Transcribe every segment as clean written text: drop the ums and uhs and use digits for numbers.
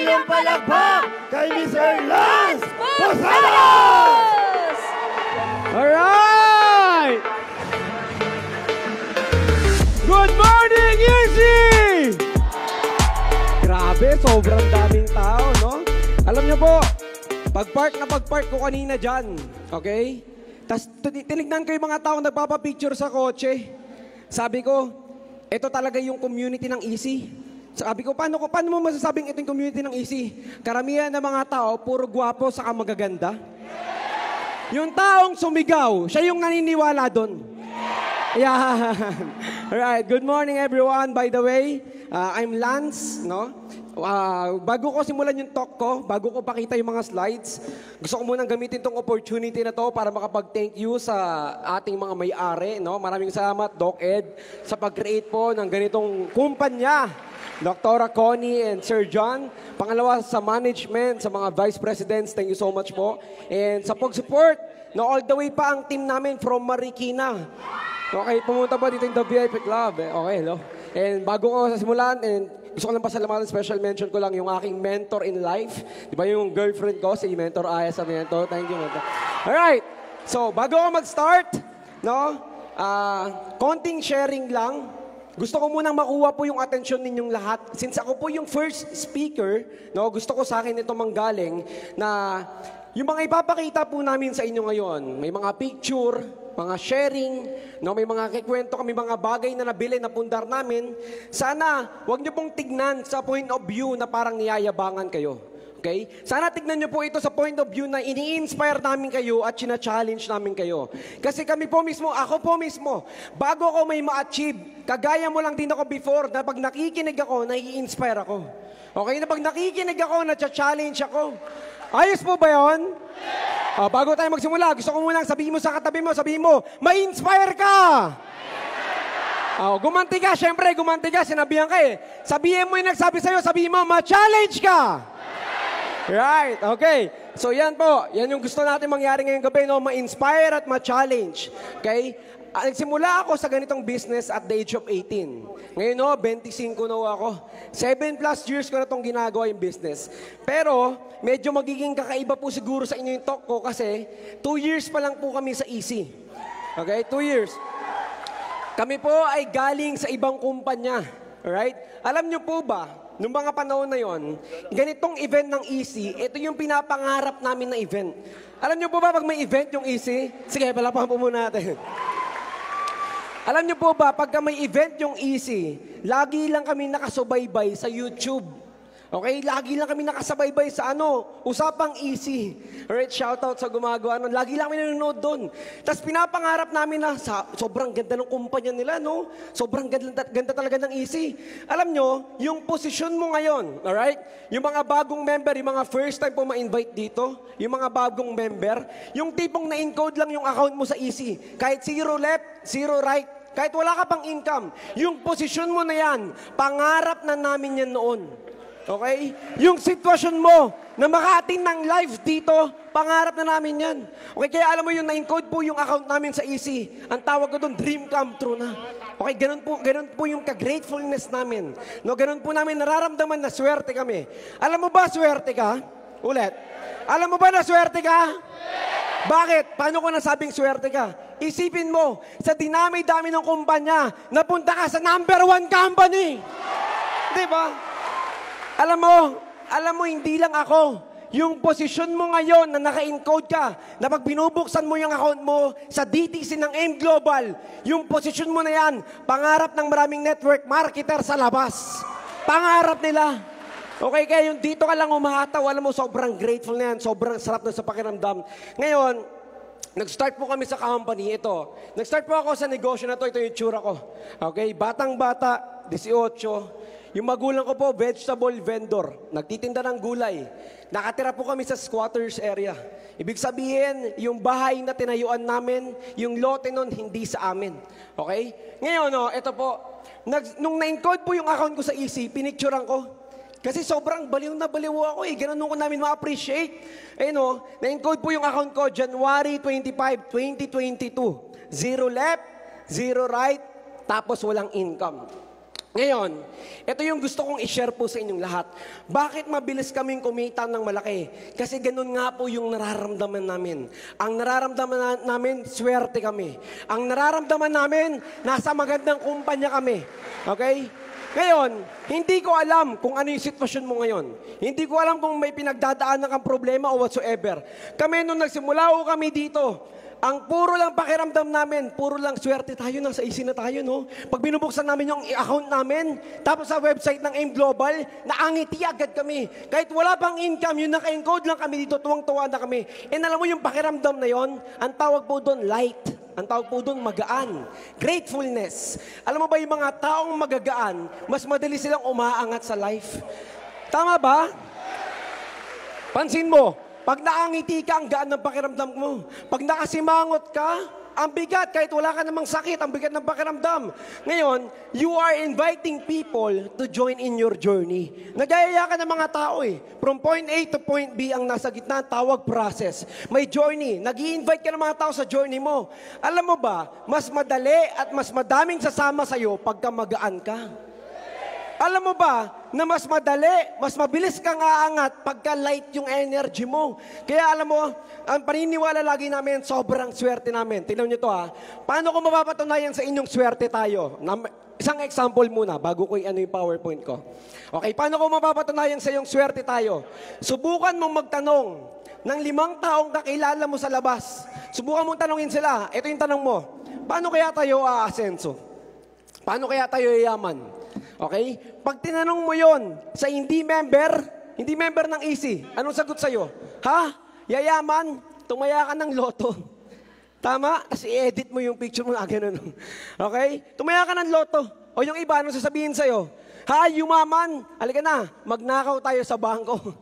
iyong palakpak kay Mr. Lance Posadas! Alright! Good morning, Easy! Grabe, sobrang daming tao, no? Alam niyo po, pag-park ko kanina dyan, okay? Tapos tinignan ko yung mga tao nagpapapicture sa kotse. Sabi ko, ito talaga yung community ng Easy. Sabi ko, paano mo masasabing ito yung community ng Easy? Karamihan ng mga tao, puro gwapo saka magaganda. Yung taong sumigaw, siya yung naniniwala doon. Yeah. Alright, good morning everyone. By the way, I'm Lance, no? Bago ko simulan yung talk ko, bago ko pakita yung mga slides, gusto ko munang gamitin tong opportunity na to para makapag-thank you sa ating mga may-ari, no? Maraming salamat, Doc Ed, sa pag-create po ng ganitong kumpanya. Dr. Connie and Sir John. Pangalawa, sa management, sa mga vice presidents, thank you so much po. And sa pag-support, no, all the way pa ang team namin from Marikina. Okay, pumunta ba dito yung The VIP Club? Okay, hello. And bago ko simulan, and gusto ko lang pasalamatan, special mention ko lang yung aking mentor in life. Di ba yung girlfriend ko, si Mentor Aya sa Mentor. Thank you, Mentor. Alright, so bago ko mag-start, no, konting sharing lang. Gusto ko munang makuha po yung atensyon ninyong lahat. Since ako po yung first speaker, no, gusto ko sa akin ito manggaling na yung mga ipapakita po namin sa inyo ngayon, may mga picture, mga sharing, no, may mga kikwento kami, mga bagay na nabili na pundar namin. Sana, wag niyo pong tignan sa point of view na parang niyayabangan kayo. Okay? Sana tignan niyo po ito sa point of view na ini-inspire namin kayo at china-challenge namin kayo. Kasi kami po mismo, ako po mismo, bago ako may ma-achieve, kagaya mo lang din ako before na pag nakikinig ako, nai-inspire ako. Okay? Na pag nakikinig ako, na-challenge ako. Ayos po ba yun? Bago tayo magsimula, gusto ko munang sabihin mo sa katabi mo, sabihin mo, ma-inspire ka! Gumanti ka, syempre, gumanti ka, sinabihan ka eh. Sabihin mo yung nagsabi sa'yo, sabihin mo, ma-challenge ka! Right, okay. So yan po, yan yung gusto natin mangyari ngayong gabi, no? Ma-inspire at ma-challenge. Okay? Nagsimula ako sa ganitong business at the age of 18. Ngayon, no, 25 na ako. 7+ years ko na itong ginagawa yung business. Pero, medyo magiging kakaiba po siguro sa inyo yung talk ko kasi 2 years pa lang po kami sa Easy. Okay, 2 years. Kami po ay galing sa ibang kumpanya. Alright? Alam nyo po ba, noong mga panahon na yon, ganitong event ng Easy, ito yung pinapangarap namin na event. Alam nyo po ba pag may event yung Easy? Sige, palapahan po muna natin. Alam nyo po ba, pagka may event yung Easy, lagi lang kami nakasubaybay sa YouTube. Okay? Lagi lang kami nakasabaybay sa Usapang Easy. Alright, shoutout sa gumagawa nun. Lagi lang kami nanonood doon. Tapos pinapangarap namin na sobrang ganda ng kumpanya nila, no? Sobrang ganda talaga ng Easy. Alam nyo, yung posisyon mo ngayon, alright? Yung mga bagong member, yung mga first time po ma-invite dito, yung mga bagong member, yung tipong na-encode lang yung account mo sa Easy. Kahit 0 left, 0 right, kahit wala ka pang income, yung posisyon mo na yan, pangarap na namin yan noon. Okay? Yung sitwasyon mo na makating ng live dito, pangarap na namin yan. Okay, kaya alam mo yung na-encode po yung account namin sa Easy. Ang tawag ko doon, dream come true na. Okay, ganun po yung ka-gratefulness namin. No, ganun po namin nararamdaman na swerte kami. Alam mo ba swerte ka? Ulit. Alam mo ba na swerte ka? Bakit? Paano ko nasabing swerte ka? Isipin mo, sa dinami-dami ng kumpanya, napunta ka sa number 1 company. Di ba? Alam mo, hindi lang ako. Yung posisyon mo ngayon na naka-encode ka, na pag binubuksan mo yung account mo sa DTC ng M Global, yung posisyon mo na yan, pangarap ng maraming network marketer sa labas. Pangarap nila. Okay, kaya yung dito ka lang umahataw, alam mo, sobrang grateful na yan, sobrang sarap na sa pakiramdam. Ngayon, nag-start po kami sa company, ito. Nag-start po ako sa negosyo na ito yung tsura ko. Okay, batang-bata, 18. Yung magulang ko po, vegetable vendor. Nagtitinda ng gulay. Nakatira po kami sa squatters area. Ibig sabihin, yung bahay na tinayuan namin, yung lote nun, hindi sa amin. Okay? Ngayon, ito po. Nung na-encode po yung account ko sa Easy, pinicturean ko. Kasi sobrang baliw na baliw ako eh. Ganun ko namin ma-appreciate. Na-encode po yung account ko, January 25, 2022. 0 left, 0 right, tapos walang income. Ngayon, ito yung gusto kong i-share po sa inyong lahat. Bakit mabilis kaming kumita ng malaki? Kasi ganun nga po yung nararamdaman namin. Ang nararamdaman namin, swerte kami. Ang nararamdaman namin, nasa magandang kumpanya kami. Okay? Ngayon, hindi ko alam kung ano yung sitwasyon mo ngayon. Hindi ko alam kung may pinagdadaanan kang problema o whatsoever. Kami nung nagsimula o kami dito, ang puro lang pakiramdam namin, puro lang swerte tayo, nasa easy na tayo, no? Pag binubuksan namin yung account namin, tapos sa website ng AIM Global, naangiti agad kami. Kahit wala pang income, yun naka-encode lang kami dito, tuwang-tuwa na kami. And alam mo yung pakiramdam na yon, ang tawag po doon, light. Ang tawag po doon, magaan. Gratefulness. Alam mo ba yung mga taong magagaan, mas madali silang umaangat sa life? Tama ba? Pansin mo, pag naangiti ka, ang gaan ng pakiramdam mo. Pag nakasimangot ka, ang bigat, kahit wala ka namang sakit, ang bigat ng pakiramdam. Ngayon, you are inviting people to join in your journey. Nagayaya ka ng mga tao eh. From point A to point B, ang nasa gitna, tawag process. May journey. Nag-i-invite ka ng mga tao sa journey mo. Alam mo ba, mas madali at mas madaming sasama sa'yo pagka magaan ka. Alam mo ba na mas madali, mas mabilis kang aangat pagka light yung energy mo. Kaya alam mo, ang paniniwala lagi namin, sobrang swerte namin. Tingnan nyo to ha. Paano ko mapapatunayan sa inyong swerte tayo? Isang example muna, bago ko ano yung PowerPoint ko. Okay, paano ko mapapatunayan sa iyong swerte tayo? Subukan mong magtanong ng 5 taong kakilala mo sa labas. Subukan mong tanongin sila. Ito yung tanong mo. Paano kaya tayo aasenso? Paano kaya tayo yayaman? Okay? Pag tinanong mo yon sa hindi member ng EC, anong sagot sa'yo? Ha? Yayaman? Tumaya ka ng loto. Tama? Kasi i-edit mo yung picture mo na ganun. Okay? Tumaya ka ng loto. O yung iba, anong sasabihin sa'yo? Ha? Yumaman? Halika na, magnakaw tayo sa bangko.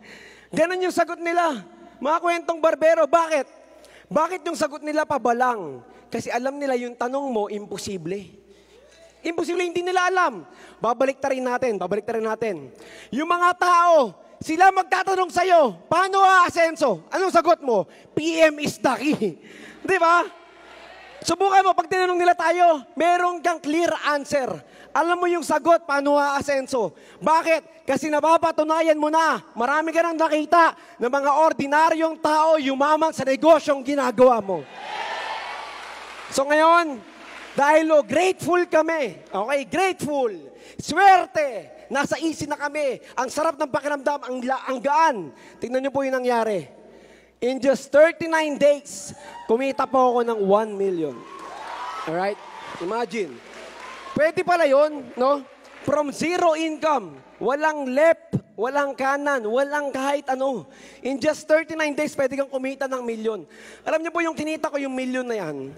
Ganun yung sagot nila. Mga kwentong barbero. Bakit? Bakit yung sagot nila pabalang? Kasi alam nila yung tanong mo, imposible. Imposible, hindi nila alam. Babalik ta rin natin. Yung mga tao, sila magtatanong sa'yo, paano aasenso? Anong sagot mo? PM is the key. Di ba? Subukan mo, pag tinanong nila tayo, meron kang clear answer. Alam mo yung sagot, paano aasenso? Bakit? Kasi napapatunayan mo na, marami ka nang nakita ng mga ordinaryong tao yumaman sa negosyong ginagawa mo. So ngayon, dahil grateful kami, okay, grateful, swerte, nasa easy na kami, ang sarap ng pakiramdam, ang gaan. Tingnan niyo po yung nangyari. In just 39 days, kumita po ako ng 1 million. Alright? Imagine. Pwede pala yun, no? From zero income, walang left, walang kanan, walang kahit ano. In just 39 days, pwede kang kumita ng million. Alam niyo po yung kinita ko yung million na yan,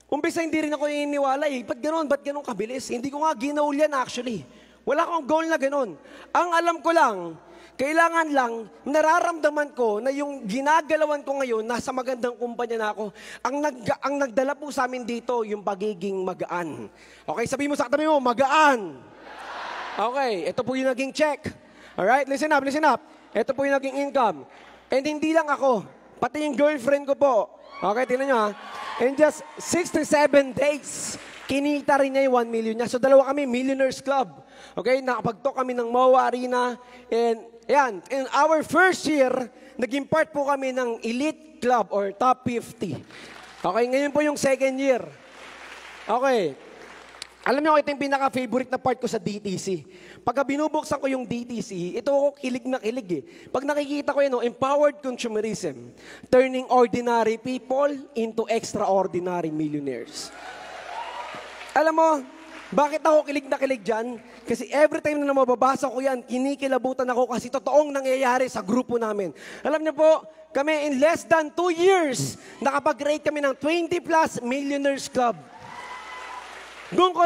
umpisa hindi rin ako iniwala eh. Ba't ganun kabilis? Hindi ko nga ginaul yan actually. Wala akong goal na ganun. Ang alam ko lang, kailangan lang, nararamdaman ko na yung ginagalawan ko ngayon, nasa magandang kumpanya na ako. Ang nagdala po sa amin dito, yung pagiging magaan. Okay, sabihin mo sa katabi mo, magaan. Okay, ito po yung naging check. Alright, listen up. Ito po yung naging income. And hindi lang ako, pati yung girlfriend ko po. Okay, tingnan nyo ha. In just 67 days, kinita rin niya yung 1 million niya. So dalawa kami, Millionaires Club. Okay, nakapag-talk kami ng MOA Arena. And yan, in our first year, naging part po kami ng Elite Club or Top 50. Okay, ngayon po yung second year. Okay. Alam niyo, ito yung pinaka-favorite na part ko sa DTC. Pagka binubuksan ko yung DTC, ito ako kilig na kilig eh. Pag nakikita ko yun, empowered consumerism, turning ordinary people into extraordinary millionaires. Alam mo, bakit ako kilig na kilig dyan? Kasi every time na mababasa ko yan, kinikilabutan ako kasi totoong nangyayari sa grupo namin. Alam niyo po, kami in less than 2 years, nakapag-rate kami ng 20 plus Millionaires Club. Doon ko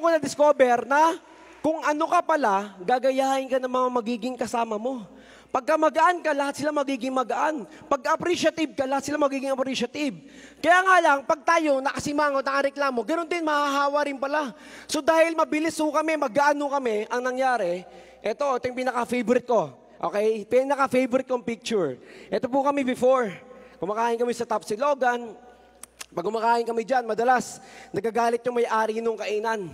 na-discover na kung ano ka pala, gagayahin ka ng mga magiging kasama mo. Pagka magaan ka, lahat sila magiging magaan. Pag appreciative ka, lahat sila magiging appreciative. Kaya nga lang, pag tayo nakasimangot, nakareklamo, ganoon din, mahahawa rin pala. So dahil mabilis kami, magaan kami, ang nangyari, ito yung pinaka-favorite ko. Okay? Pinaka-favorite kong picture. Ito po kami before. Kumakain kami sa Top Silogan. Pag kumakain kami dyan, madalas nagagalit yung may-ari nung kainan.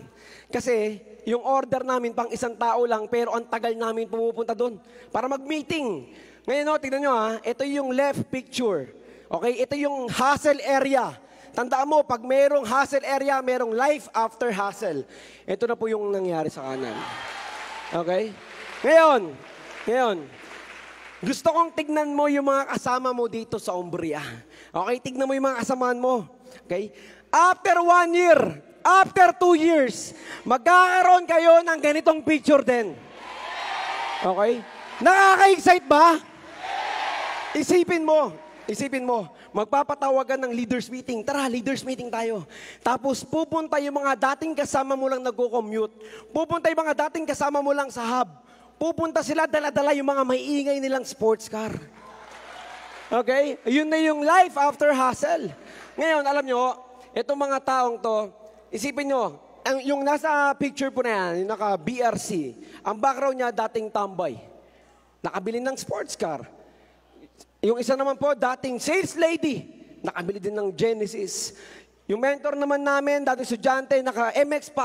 Kasi yung order namin pang isang tao lang, pero ang tagal namin pumupunta doon para mag-meeting. Ngayon, tignan nyo ito yung left picture. Okay, ito yung hustle area. Tandaan mo, pag merong hustle area, merong life after hustle. Ito na po yung nangyari sa kanan. Okay? Ngayon, gusto kong tignan mo yung mga kasama mo dito sa Umbria. Okay, tignan mo yung mga kasamaan mo. Okay? After 1 year, after 2 years, magkakaroon kayo ng ganitong picture din. Okay? Nakaka-excite ba? Isipin mo, magpapatawagan ng leaders meeting. Tara, leaders meeting tayo. Tapos pupunta yung mga dating kasama mo lang nag-commute. Pupunta yung mga dating kasama mo lang sa hub. Pupunta sila, dala-dala yung mga maiingay nilang sports car. Okay? Yun na yung life after hustle. Ngayon, alam nyo, itong mga taong to, isipin nyo, yung nasa picture po na yan, yung naka-BRC, ang background niya dating tambay. Nakabili ng sports car. Yung isa naman po, dating sales lady. Nakabili din ng Genesis. Yung mentor naman namin, dating estudyante, naka-MX-5.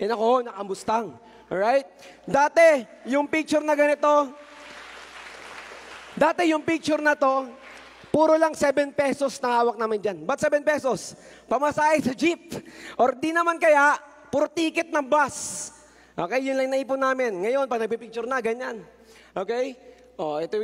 Naka-Mustang. Alright? Dati, yung picture na ganito, yung picture na to, puro lang 7 pesos na hawak namin dyan. Ba't 7 pesos? Pamasahe sa jeep. Or di naman kaya, puro ticket ng bus. Okay, yun lang naipon namin. Ngayon, pag nagpipicture na, ganyan. Okay? Ito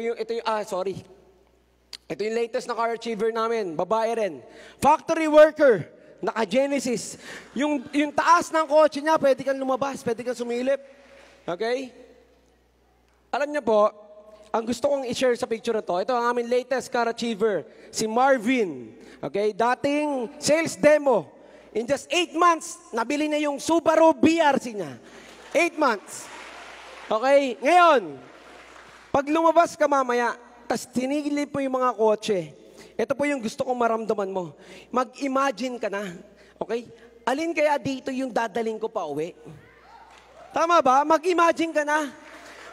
yung latest na car achiever namin. Babae rin. Factory worker. Naka-Genesis. Yung taas ng kotse niya, pwede kang lumabas, pwede kang sumilip. Okay? Alam niyo po, ang gusto kong i-share sa picture na to, ito ang aming latest car achiever, si Marvin. Okay? Dating sales demo. In just 8 months, nabili niya yung Subaru BRC niya. 8 months. Okay? Ngayon, pag lumabas ka mamaya, tas tinigilin po yung mga kotse, ito po yung gusto kong maramdaman mo. Mag-imagine ka na. Okay? Alin kaya dito yung dadaling ko pa uwi? Tama ba? Mag-imagine ka na.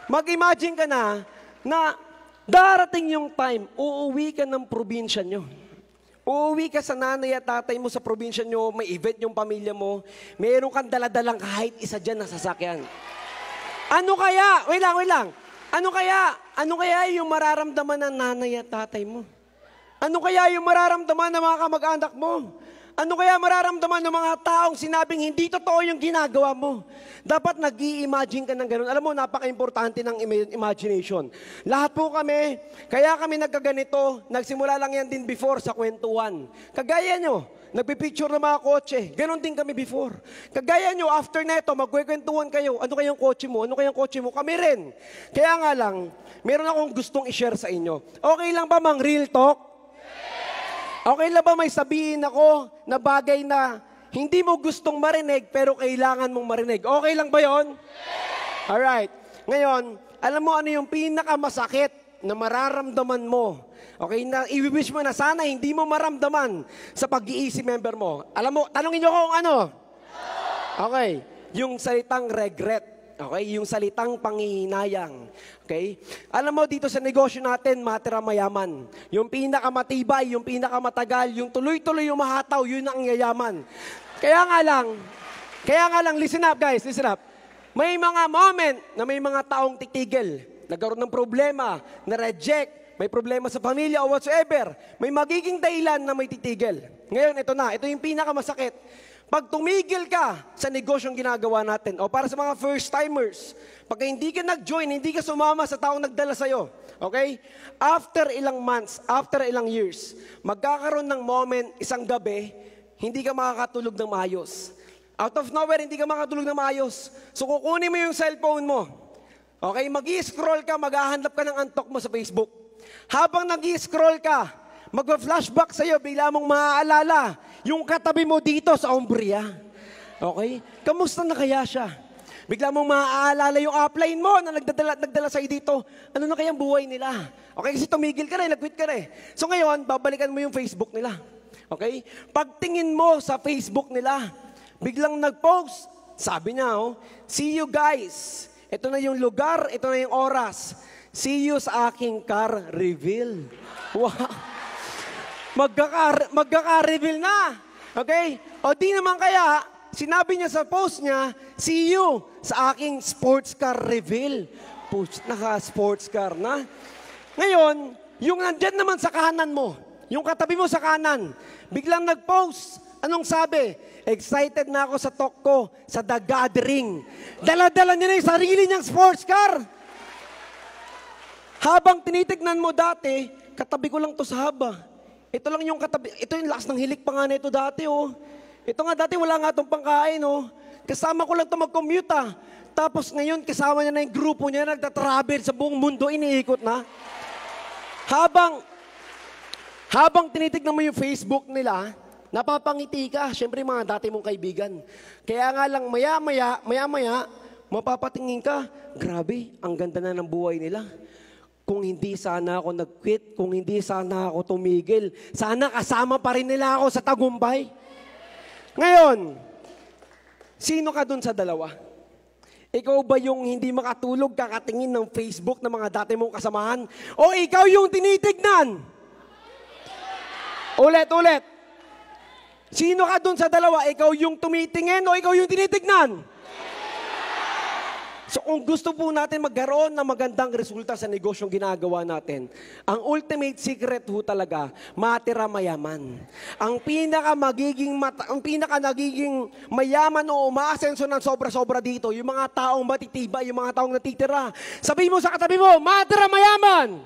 Mag-imagine ka na darating yung time, uuwi ka ng probinsya nyo. Uuwi ka sa nanay at tatay mo sa probinsya nyo, may event yung pamilya mo, meron kang daladalang kahit isa dyan na sasakyan. Ano kaya? Wait lang. Ano kaya yung mararamdaman ng nanay at tatay mo? Ano kaya yung mararamdaman ng mga kamag-anak mo? Ano kaya mararamdaman ng mga taong sinabing hindi totoo yung ginagawa mo? Dapat nag-i-imagine ka ng ganun. Alam mo, napaka-importante ng imagination. Lahat po kami, kaya kami nagkaganito, nagsimula lang yan din before sa kwentuhan. Kagaya nyo, nagpipicture ng mga kotse. Ganon din kami before. Kagaya nyo, after neto, magkwekwentuhan kayo. Ano kayang kotse mo? Ano kayang kotse mo? Kami rin. Kaya nga lang, meron akong gustong i-share sa inyo. Okay lang ba mang real talk? Okay lang ba may sabihin ako na bagay na hindi mo gustong marinig pero kailangan mong marinig? Okay lang ba yon? Alright. Ngayon, alam mo ano yung pinakamasakit na mararamdaman mo? Okay, na i-wish mo na sana hindi mo maramdaman sa pag-iisip member mo. Alam mo, tanungin nyo kung ano? Okay, yung salitang regret. Okay, yung salitang panghihinayang. Okay? Alam mo, dito sa negosyo natin, matira mayaman. Yung pinakamatibay, yung pinakamatagal, yung tuloy-tuloy yung mahataw, yun ang yayaman. Kaya nga lang, listen up guys, listen up. May mga moment na may mga taong titigil, nagkaroon ng problema, na-reject, may problema sa pamilya o whatsoever, may magiging dahilan na may titigil. Ngayon, ito yung pinakamasakit. Pag tumigil ka sa negosyong ginagawa natin, o para sa mga first-timers, pag hindi ka nag-join, hindi ka sumama sa taong nagdala sa'yo, okay? After ilang months, after ilang years, magkakaroon ng moment, isang gabi, hindi ka makakatulog ng maayos. Out of nowhere, hindi ka makakatulog ng maayos. So kukunin mo yung cellphone mo. Okay, mag-i-scroll ka, maghahanap ka ng antok mo sa Facebook. Habang nag-i-scroll ka, magpa-flashback sa'yo, bigla mong maaalala yung katabi mo dito sa Umbria. Okay? Kamusta na kaya siya? Bigla mong maaalala yung upline mo na nagdala sa'yo dito. Ano na kayang buhay nila? Okay? Kasi tumigil ka rin, nag-quit ka rin. So ngayon, babalikan mo yung Facebook nila. Okay? Pagtingin mo sa Facebook nila, biglang nag-post, sabi niya, see you guys. Ito na yung lugar, ito na yung oras. See you sa aking car reveal. Wow. magkaka-reveal na. Okay? O di naman kaya, sinabi niya sa post niya, see you sa aking sports car reveal. Push, naka-sports car na. Ngayon, yung nandyan naman sa kanan mo, yung katabi mo sa kanan, biglang nag-post. Anong sabi? Excited na ako sa talk ko, sa The Gathering. Dala-dala niya na yung sarili niyang sports car. Habang tinitignan mo dati, katabi ko lang to sa haba. Ito lang yung katabi, ito yung last ng hilik pa nga na ito dati, oh. Ito nga dati, wala nga itong pangkain, oh. Kasama ko lang ito mag-commute, ah. Tapos ngayon, kasama niya na yung grupo niya, nagtatravel sa buong mundo, iniikot na. Habang tinitignan mo yung Facebook nila, napapangiti ka. Siyempre, mga dati mong kaibigan. Kaya nga lang, maya-maya, mapapatingin ka, grabe, ang ganda na ng buhay nila. Kung hindi sana ako nag-quit, kung hindi sana ako tumigil, sana kasama pa rin nila ako sa tagumpay. Ngayon, sino ka dun sa dalawa? Ikaw ba yung hindi makatulog kakatingin ng Facebook ng mga dati mong kasamahan? O ikaw yung tinitignan? Ulit. Sino ka dun sa dalawa? Ikaw yung tumitingin o ikaw yung tinitignan? So kung gusto po natin magkaroon ng magandang resulta sa negosyong ginagawa natin, ang ultimate secret ho talaga, matira mayaman. Ang pinaka nagiging mayaman o umaasenso ng sobra-sobra dito, yung mga taong matitiba, yung mga taong natitira. Sabihin mo sa katabi mo, matira mayaman!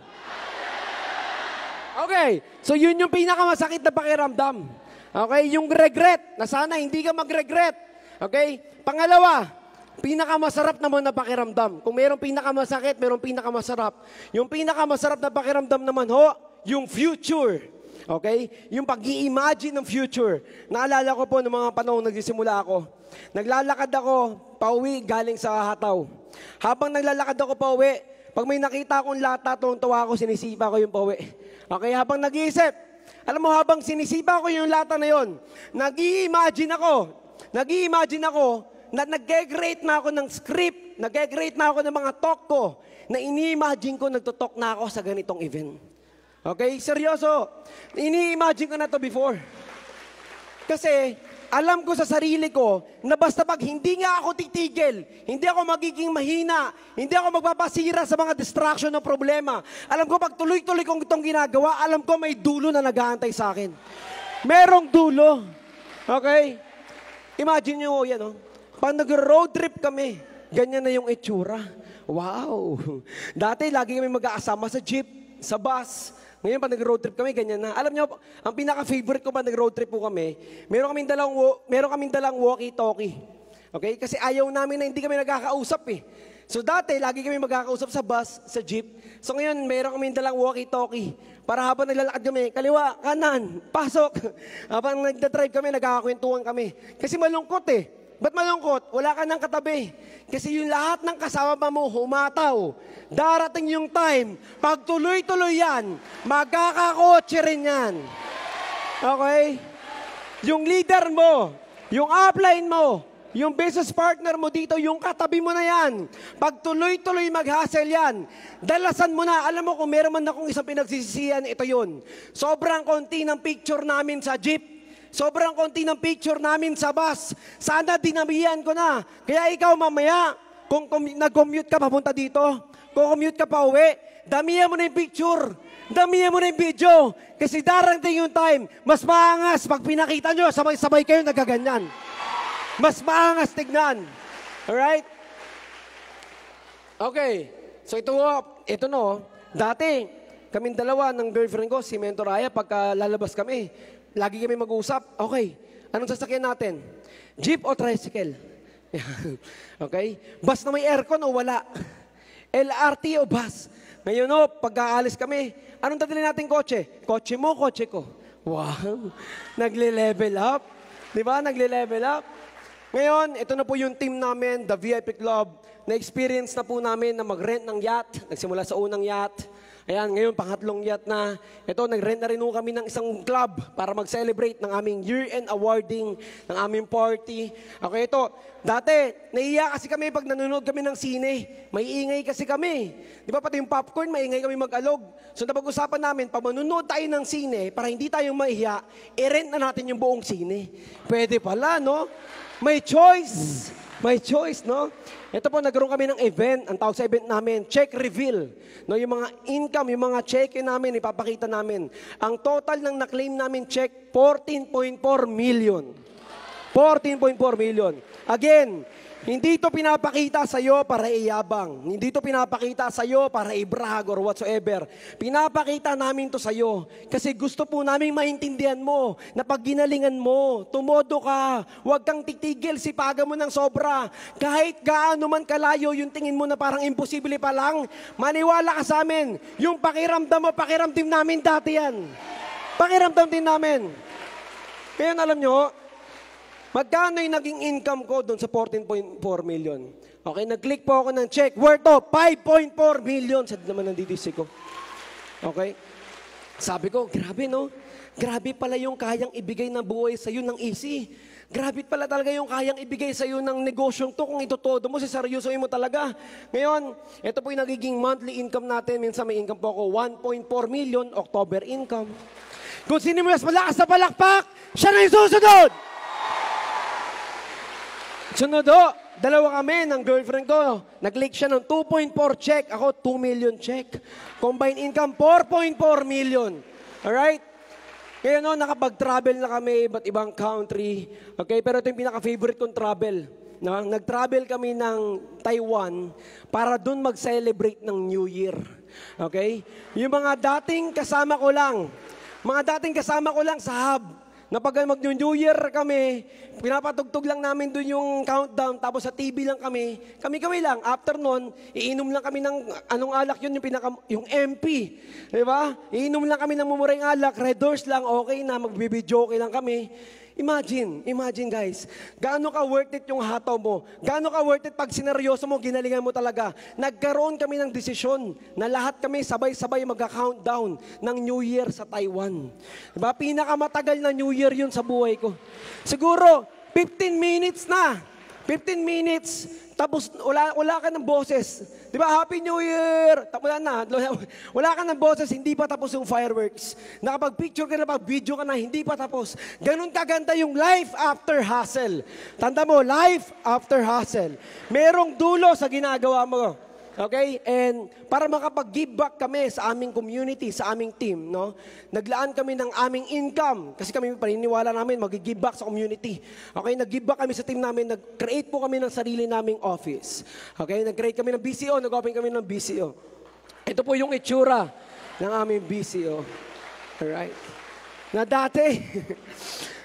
Okay, so yun yung pinakamasakit na pakiramdam. Okay, yung regret, na sana hindi ka mag-regret. Okay, pangalawa, pinakamasarap naman na pakiramdam. Kung mayroong pinakamasakit, mayroong pinakamasarap. Yung pinakamasarap na pakiramdam naman ho, yung future. Okay? Yung pag-i-imagine ng future. Naalala ko po ng mga panahon nagsisimula ako. Naglalakad ako pauwi galing sa hataw. Habang naglalakad ako pauwi, pag may nakita akong lata, tuwang-tuwa ako, sinisipa ko yung pauwi. Okay? Habang nag-iisip, alam mo, habang sinisipa ko yung lata na yon, nag-i-imagine ako na nag-create na ako ng script, nag-create na ako ng mga talk ko, na ini-imagine ko nagtutalk na ako sa ganitong event. Okay? Seryoso. Ini-imagine ko na to before. Kasi, alam ko sa sarili ko, na basta pag hindi nga ako titigil, hindi ako magiging mahina, hindi ako magpapasira sa mga distraction ng problema. Alam ko, pag tuloy-tuloy kong itong ginagawa, alam ko may dulo na nag-aantay sa akin. Merong dulo. Okay? Imagine nyo, yan, oh. Pag nag-road trip kami, ganyan na yung itsura. Wow! Dati, lagi kami mag-aasama sa jeep, sa bus. Ngayon, pag nag-road trip kami, ganyan na. Alam nyo, ang pinaka-favorite ko pag nag-road trip po kami, meron kaming dalang walkie-talkie. Okay? Kasi ayaw namin na hindi kami nagkakausap eh. So dati, lagi kami magkakausap sa bus, sa jeep. So ngayon, meron kaming dalang walkie-talkie. Para habang naglalakad kami, kaliwa, kanan, pasok. Habang nagda-drive kami, nagkakakwentuhan kami. Kasi malungkot eh. Ba't malungkot? Wala ka ng katabi. Kasi yung lahat ng kasama mo humataw. Darating yung time, pag tuloy-tuloy yan, magkakakotse rin yan. Okay? Yung leader mo, yung upline mo, yung business partner mo dito, yung katabi mo na yan. Pag tuloy-tuloy mag-hustle yan, dalasan mo na. Alam mo, kung meron man akong isang pinagsisisihan, ito yun. Sobrang konti ng picture namin sa jeep. Sobrang konti ng picture namin sa bus. Sana dinamihan ko na. Kaya ikaw mamaya, kung nag-commute ka papunta dito, kung commute ka pa uwi, damihan mo na yung picture. Damihan mo na yung video. Kasi darating yung time, mas maangas pag pinakita nyo, sabay-sabay kayo nagaganyan. Mas maangas tignan. Alright? Okay. So ito no, dati, kaming dalawa ng girlfriend ko, si Mentoraya, pagka lalabas kami, lagi kami mag-uusap. Okay, anong sasakyan natin? Jeep o tricycle? Okay? Bus na may aircon o wala? LRT o bus? Ngayon o, pagkaalis kami, anong dadali natin kotse? Kotse mo, kotse ko. Wow! Nagle-level up. Di ba? Nagle-level up. Ngayon, ito na po yung team namin, the VIP Club. na-experience na po namin na mag-rent ng yacht. Nagsimula sa unang yacht. Ayan, ngayon, pangatlong yacht na. Ito, nag-rent na rin po kami ng isang club para mag-celebrate ng aming year-end awarding, ng aming party. Okay, ito, dati, naiiyak kasi kami pag nanonood kami ng sine. May ingay kasi kami. Di ba, pati yung popcorn, maingay kami mag-alog. So, napag-usapan namin, pag manonood tayo ng sine, para hindi tayo mahiya, i-rent na natin yung buong sine. Pwede pala, no? May choice. May choice, no? Ito po, nagkaroon kami ng event. Ang tawag sa event namin, check reveal. No, yung mga income, yung mga check namin, ipapakita namin. Ang total ng na-claim namin check, 14.4 million. 14.4 million. Again, hindi ito pinapakita sa iyo para iyabang. Hindi ito pinapakita sa iyo para i-brag or whatsoever. Pinapakita namin to sa iyo kasi gusto po namin maintindihan mo na pag ginalingan mo, tumodo ka, huwag kang titigil, sipagan mo ng sobra. Kahit gaano man kalayo yung tingin mo na parang imposible pa lang, maniwala ka sa amin. Yung pakiramdam mo, pakiramdam namin dati yan. Pakiramdam din namin. Kaya alam nyo, magkano yung naging income ko doon sa 14.4 million? Okay, nag-click po ako ng check. Worth of 5.4 million. Sa naman ng DTC ko. Okay? Sabi ko, grabe no? Grabe pala yung kayang ibigay na buhay sa'yo ng easy. Grabe pala talaga yung kayang ibigay sa'yo ng negosyong to kung itotodo mo, seryosoin mo talaga. Ngayon, ito po yung nagiging monthly income natin. Minsan may income po ako, 1.4 million, October income. Kung sino mo mas malakas sa palakpak, siya na yung susunod! Sunod dalawa kami ng girlfriend ko. Nag-click siya ng 2.4 check. Ako, 2 million check. Combined income, 4.4 million. Alright? Kaya no, nakapag-travel na kami, iba't ibang country. Okay, pero ito yung pinaka-favorite kong travel. No? Nag-travel kami ng Taiwan para dun mag-celebrate ng New Year. Okay? Yung mga dating kasama ko lang sa hub, na pag mag-New Year kami, pinapatugtog lang namin doon yung countdown, tapos sa TV lang kami lang. After nun, iinom lang kami ng, anong alak yun, yung MP. Diba? Iinom lang kami ng mumurang alak, Red Doors lang, okay na, magbibidyo okay lang kami. Imagine guys, gaano ka worth it yung hataw mo? Gaano ka worth it pag sineryoso mo, ginalingan mo talaga? Nagkaroon kami ng desisyon na lahat kami sabay-sabay mag-countdown ng New Year sa Taiwan. Diba? Pinakamatagal na New Year yun sa buhay ko. Siguro, 15 minutes na. 15 minutes, tapos wala ka ng boses. Di ba, Happy New Year! Wala na. Wala ka ng boses, hindi pa tapos yung fireworks. Nakapag-picture ka na, pag-video ka na, hindi pa tapos. Ganun kaganda yung life after hustle. Tanda mo, life after hustle. Merong dulo sa ginagawa mo. Okay? And para makapag-give back kami sa aming community, sa aming team, no? Naglaan kami ng aming income kasi kami paniniwala namin mag-give back sa community. Okay? Nag-give back kami sa team namin, nag-create po kami ng sarili naming office. Okay? Nag-create kami ng BCO, nag-open kami ng BCO. Ito po yung itsura ng aming BCO. Alright? Na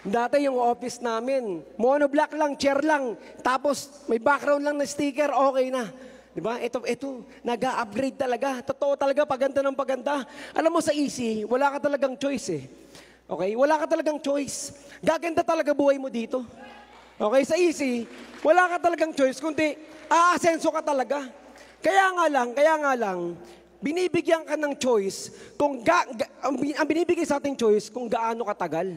dati yung office namin, monoblock lang, chair lang, tapos may background lang na sticker, okay na. Diba? Ito, nag-upgrade talaga. Totoo talaga, paganda ng paganda. Alam mo sa easy, wala ka talagang choice eh. Okay? Wala ka talagang choice. Gaganda talaga buhay mo dito. Okay? Sa easy, wala ka talagang choice, kundi aasenso ka talaga. Kaya nga lang, binibigyan ka ng choice, ang binibigay sa ating choice, kung gaano katagal.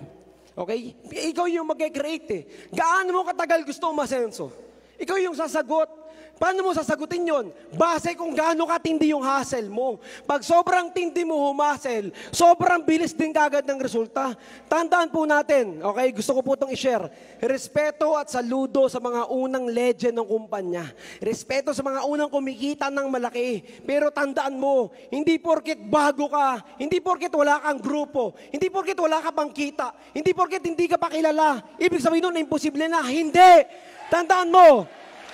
Okay? Ikaw yung mag-create eh. Gaano mo katagal gusto umasenso? Ikaw yung sasagot. Paano mo sasagutin yon? Base kung gaano katindi yung hustle mo. Pag sobrang tindi mo humustle, sobrang bilis din kagad ng resulta. Tandaan po natin, okay, gusto ko po itong i-share. Respeto at saludo sa mga unang legend ng kumpanya. Respeto sa mga unang kumikita ng malaki. Pero tandaan mo, hindi porket bago ka, hindi porket wala kang grupo, hindi porket wala ka pang kita, hindi porket hindi ka pa kilala, ibig sabihin nun, imposible na. Hindi! Tandaan mo,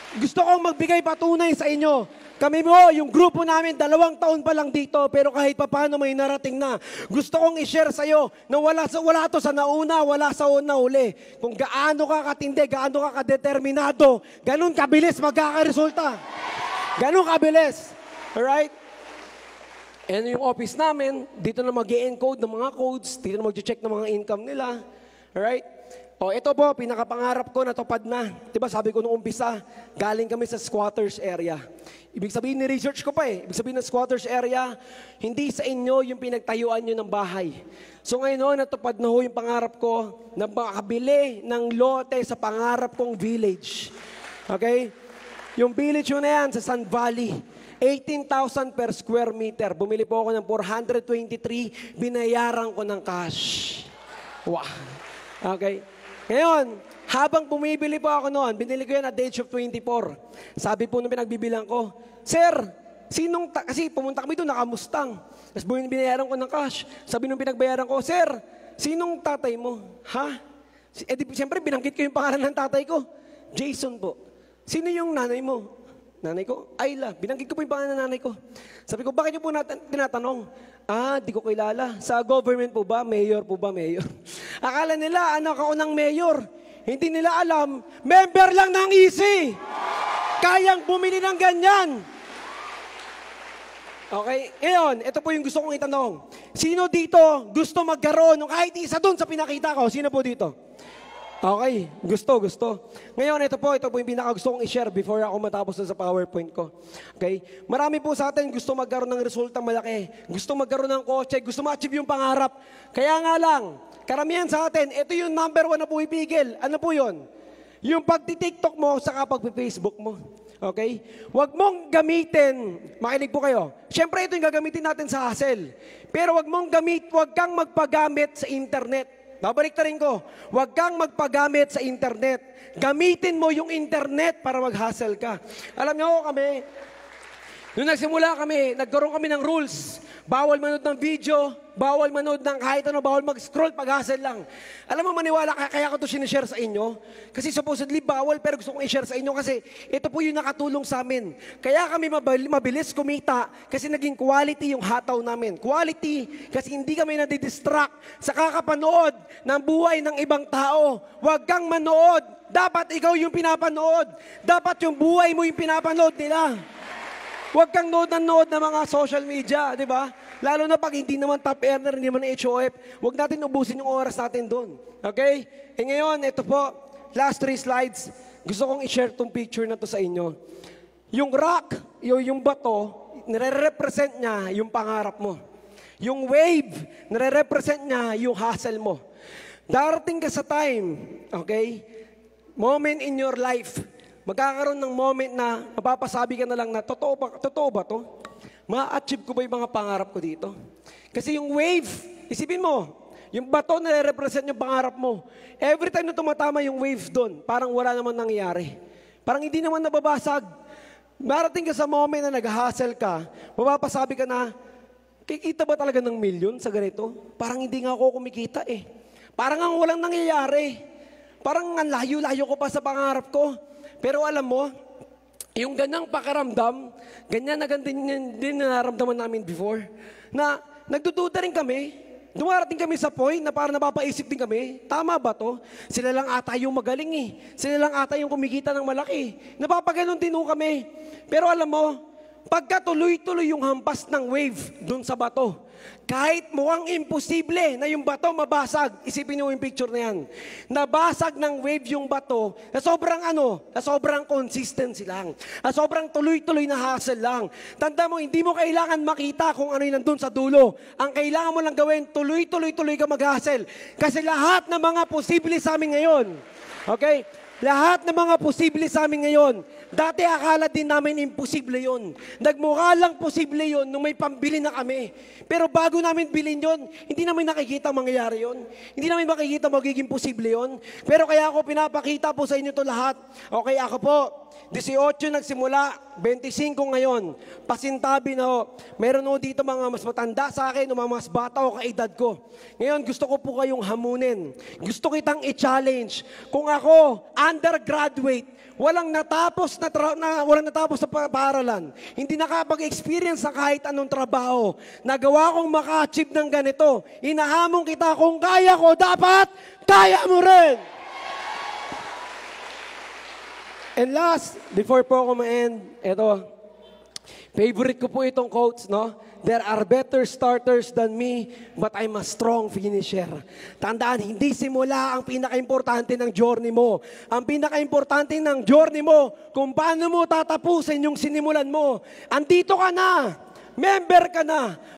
gusto kong magbigay patunay sa inyo. Kami mo, yung grupo namin, 2 taon pa lang dito, pero kahit papaano may narating na. Gusto kong i-share sa iyo na wala to sa nauna, wala sa una uli. Kung gaano ka katindi, gaano ka kadeterminado, ganun kabilis magkakaresulta. Ganun kabilis. Alright? And yung office namin, dito na mag-e-encode ng mga codes, dito na mag-check ng mga income nila. Alright? O, ito po, pinakapangarap ko, natupad na. Diba, sabi ko nung umpisa, galing kami sa squatters area. Ibig sabihin, ni-research ko pa eh. Ibig sabihin ng squatters area, hindi sa inyo yung pinagtayuan nyo ng bahay. So ngayon, natupad na ho yung pangarap ko na makabili ng lote sa pangarap kong village. Okay? Yung village yun na yan sa Sun Valley. 18,000 per square meter. Bumili po ako ng 423, binayaran ko ng cash. Wow. Okay? Ngayon, habang bumibili po ako noon, binili ko yan at the age of 24. Sabi po nung pinagbibilang ko, Sir, kasi pumunta kami doon, nakamustang. Tapos binayaran ko ng cash. Sabi nung pinagbayaran ko, Sir, sinong tatay mo? Ha? Siyempre, binanggit ko yung pangalan ng tatay ko. Jason po. Sino yung nanay mo? Nanay ko, Ayla. Binanggit ko po yung pangalan ng nanay ko. Sabi ko, bakit niyo po tinatanong? Di ko kilala. Sa government po ba? Mayor po ba? Mayor. Akala nila, anak ako ng mayor. Hindi nila alam, member lang ng EC. Kayang bumili ng ganyan. Okay? Ngayon, ito po yung gusto kong itanong. Sino dito gusto magkaroon ng kahit isa dun sa pinakita ko? Sino po dito? Okay, gusto. Ngayon, ito po yung pinaka-gusto kong i-share before ako matapos sa PowerPoint ko. Okay? Marami po sa atin gusto magkaroon ng resultang malaki. Gusto magkaroon ng kotse, gusto ma-achieve yung pangarap. Kaya nga lang, karamihan sa atin, ito yung number 1 na pumipigil. Ano po yun? Yung pagti-TikTok mo, saka pag-Facebook mo. Okay? Huwag mong gamitin, makinig po kayo. Siyempre, ito yung gagamitin natin sa hustle. Pero huwag kang magpagamit sa internet. Babalik ta rin ko, huwag kang magpagamit sa internet. Gamitin mo yung internet para mag-hustle ka. Alam niyo kami, nung nagsimula kami, nagkaroon kami ng rules. Bawal manood ng video, bawal manood ng kahit ano, bawal mag-scroll, pag-hustle lang. Alam mo, maniwala kaya ko ito sinishare sa inyo. Kasi supposedly bawal, pero gusto kong i-share sa inyo kasi ito po yung nakatulong sa amin. Kaya kami mabilis kumita kasi naging quality yung hataw namin. Quality kasi hindi kami nadidistract sa kakapanood ng buhay ng ibang tao. Huwag kang manood. Dapat ikaw yung pinapanood. Dapat yung buhay mo yung pinapanood nila. Huwag kang nood ng mga social media, di ba? Lalo na pag hindi naman top earner, hindi naman HOF, huwag natin ubusin yung oras natin doon. Okay? Ngayon, ito po, last 3 slides. Gusto kong i-share tong picture na to sa inyo. Yung rock, yung bato, nire-represent niya yung pangarap mo. Yung wave, nire-represent niya yung hustle mo. Darating ka sa time, okay? Moment in your life, magkakaroon ng moment na mapapasabi ka na lang na, totoo ba to? Ma-achieve ko ba yung mga pangarap ko dito? Kasi yung wave, isipin mo, yung bato na represent yung pangarap mo. Every time na tumatama yung wave doon, parang wala naman nangyayari. Parang hindi naman nababasag. Marating ka sa moment na nag-hustle ka, mapapasabi ka na, kikita ba talaga ng milyon sa ganito? Parang hindi nga ako kumikita eh. Parang ang walang nangyayari. Parang ang layo-layo ko pa sa pangarap ko. Pero alam mo, yung ganyang pakaramdam, ganyan na din nararamdaman namin before, na nagdududa rin kami, dumarating kami sa point na parang napapaisip din kami, tama ba to? Sila lang ata yung magaling eh. Sila lang ata yung kumikita ng malaki. Napapaganon din kami. Pero alam mo, pagka tuloy-tuloy yung hampas ng wave dun sa bato, kahit mukhang imposible na yung bato mabasag, isipin niyo yung picture na yan, nabasag ng wave yung bato na sobrang consistency lang, na sobrang tuloy-tuloy na hustle lang. Tanda mo, hindi mo kailangan makita kung ano yung nandun sa dulo. Ang kailangan mo lang gawin, tuloy-tuloy ka mag-hustle. Kasi lahat ng mga posible sa amin ngayon, okay? Lahat ng mga posible sa amin ngayon, dati akala din namin imposible yon. Nagmukha lang posible yon nung may pambili na kami. Pero bago namin bilhin yon, hindi namin nakikita mangyayari yon. Hindi namin makikita magiging posible yon. Pero kaya ako pinapakita po sa inyo to lahat. Okay, ako po, 18 nagsimula, 25 ngayon. Pasintabi na ho. Meron ho dito mga mas matanda sa akin o mga mas bata o kaedad ko. Ngayon, gusto ko po kayong hamunin. Gusto kitang i-challenge. Kung ako, undergraduate, walang natapos sa paaralan, hindi nakapag-experience sa kahit anong trabaho, nagawa kong maka-achieve ng ganito, inahamon kita, kung kaya ko, dapat kaya mo rin! And last, before po ako ma-end, eto, Favorite ko po itong quotes, no? There are better starters than me, but I'm a strong finisher. Tandaan, hindi simula ang pinaka-importante ng journey mo. Ang pinaka-importante ng journey mo, kung paano mo tatapusin yung sinimulan mo. Andito ka na, member ka na,